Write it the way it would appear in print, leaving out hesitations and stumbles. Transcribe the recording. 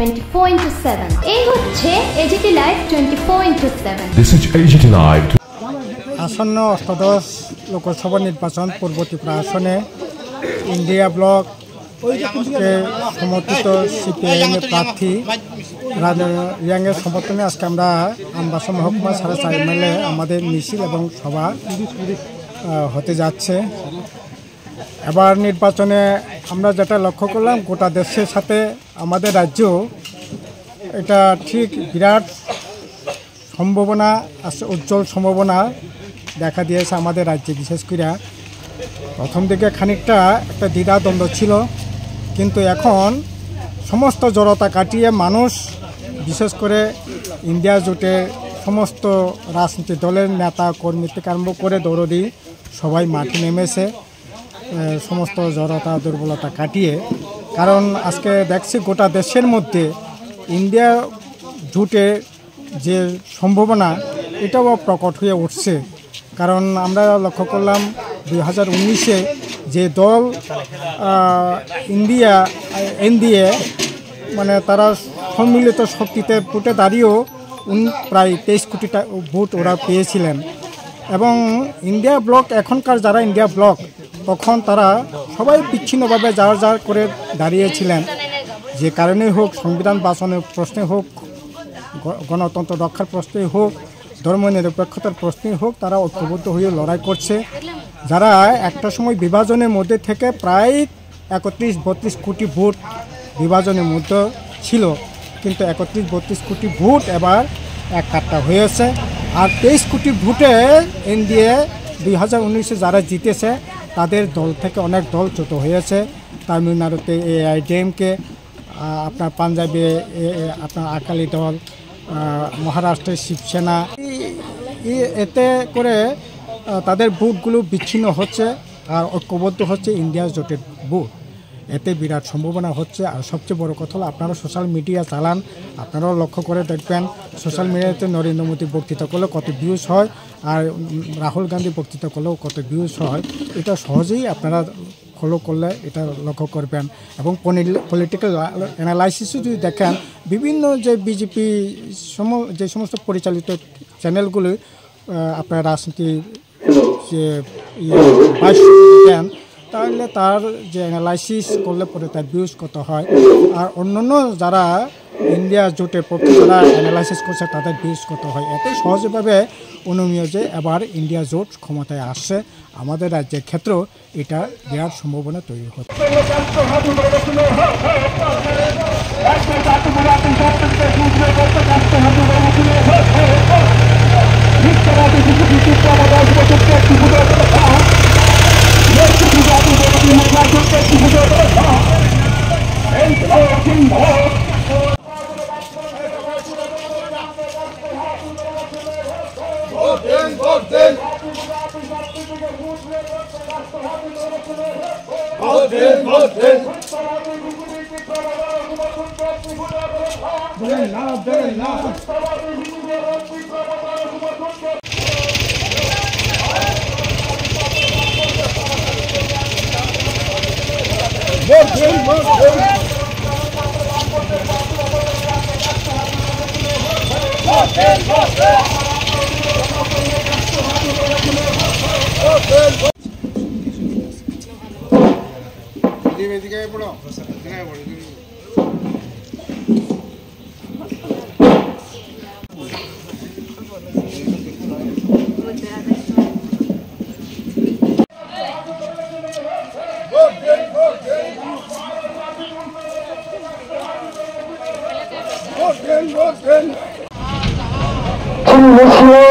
24/7 এই হচ্ছে AGT live 24/7 This is AGT Live। আসন্ন অষ্টাদশ লোকসভা নির্বাচন পূর্ব ত্রিপুরা আসনে ইন্ডিয়া ব্লক কে সমর্থিত সিপিআইএম প্রার্থী রিয়াংয়ের সমর্থনে আজকে আমরা আমবাসা মহকুমা 4.5 মাইলে আমাদের মিছিল এবং সভা হতে যাচ্ছে। এবার নির্বাচনে আমরা যেটা লক্ষ্য করলাম, গোটা দেশের সাথে আমাদের রাজ্য এটা ঠিক বিরাট সম্ভাবনা আছে, উজ্জ্বল সম্ভাবনা দেখা দিয়েছে আমাদের রাজ্যে। বিশেষ করে প্রথম দিকে খানিকটা একটা দ্বিধাদ্বন্দ্ব ছিল, কিন্তু এখন সমস্ত জড়তা কাটিয়ে মানুষ, বিশেষ করে ইন্ডিয়া জোটের সমস্ত রাজনৈতিক দলের নেতা কর্মী থেকে আরম্ভ করে দৌড়দি সবাই মাঠে নেমেছে সমস্ত জড়তা দুর্বলতা কাটিয়ে। কারণ আজকে দেখছি গোটা দেশের মধ্যে ইন্ডিয়া জোটের যে সম্ভাবনা এটাও প্রকট হয়ে উঠছে। কারণ আমরা লক্ষ্য করলাম 2019-এ যে দল এনডিএ মানে তারা সম্মিলিত শক্তিতে ভোটে দাঁড়িয়েও প্রায় 23 কোটি ভোট ওরা পেয়েছিলেন। এবং ইন্ডিয়া ব্লক এখনকার যারা ইন্ডিয়া ব্লক, তখন তারা সবাই বিচ্ছিন্নভাবে যার করে দাঁড়িয়েছিলেন। যে কারণেই হোক, সংবিধান বাঁচানোর প্রশ্নে হোক, গণতন্ত্র রক্ষার প্রশ্নে হোক, ধর্ম নিরপেক্ষতার প্রশ্নে হোক, তারা ঐক্যবদ্ধ হয়ে লড়াই করছে। যারা একটা সময় বিভাজনের মধ্যে থেকে প্রায় 31-32 কোটি ভোট বিভাজনের মধ্যে ছিল, কিন্তু 31-32 কোটি ভোট এবার এক কাট্টা হয়েছে। আর 23 কোটি ভোটে এনডিএ 2019-এ যারা জিতেছে তাদের দল থেকে অনেক দল ছোট হয়েছে। তামিলনাড়ুতে AIADMK, আপনার পাঞ্জাবে আপনার আকালি দল, মহারাষ্ট্রের শিবসেনা, এতে করে তাদের ভোটগুলো বিচ্ছিন্ন হচ্ছে আর ঐক্যবদ্ধ হচ্ছে ইন্ডিয়া জোটের ভোট। এতে বিরাট সম্ভাবনা হচ্ছে। আর সবচেয়ে বড় কথা হলো, আপনারা সোশ্যাল মিডিয়া চালান, আপনারাও লক্ষ্য করে দেখবেন সোশ্যাল মিডিয়াতে নরেন্দ্র মোদী বক্তৃতা করলেও কত ভিউজ হয়, আর রাহুল গান্ধী বক্তৃতা করলেও কত ভিউজ হয়। এটা সহজেই আপনারা ফলো করলে এটা লক্ষ্য করবেন। এবং পলিটিক্যাল অ্যানালাইসিসও যদি দেখেন, বিভিন্ন যে বিজেপি যে সমস্ত পরিচালিত চ্যানেলগুলি আপনার রাজনীতি যে দেন, তাহলে তার যে অ্যানালাইসিস করলে পরে তার ভিউজ কত হয়। আর অন্যান্য যারা ইন্ডিয়া জোটের পক্ষে যারা অ্যানালাইসিস করছে তাদের ভিউজ কত হয়। এতে সহজভাবে অনুমেয় যে এবার ইন্ডিয়া জোট ক্ষমতায় আসছে, আমাদের রাজ্যের ক্ষেত্রেও এটা বিরাট সম্ভাবনা তৈরি হচ্ছে। Muslim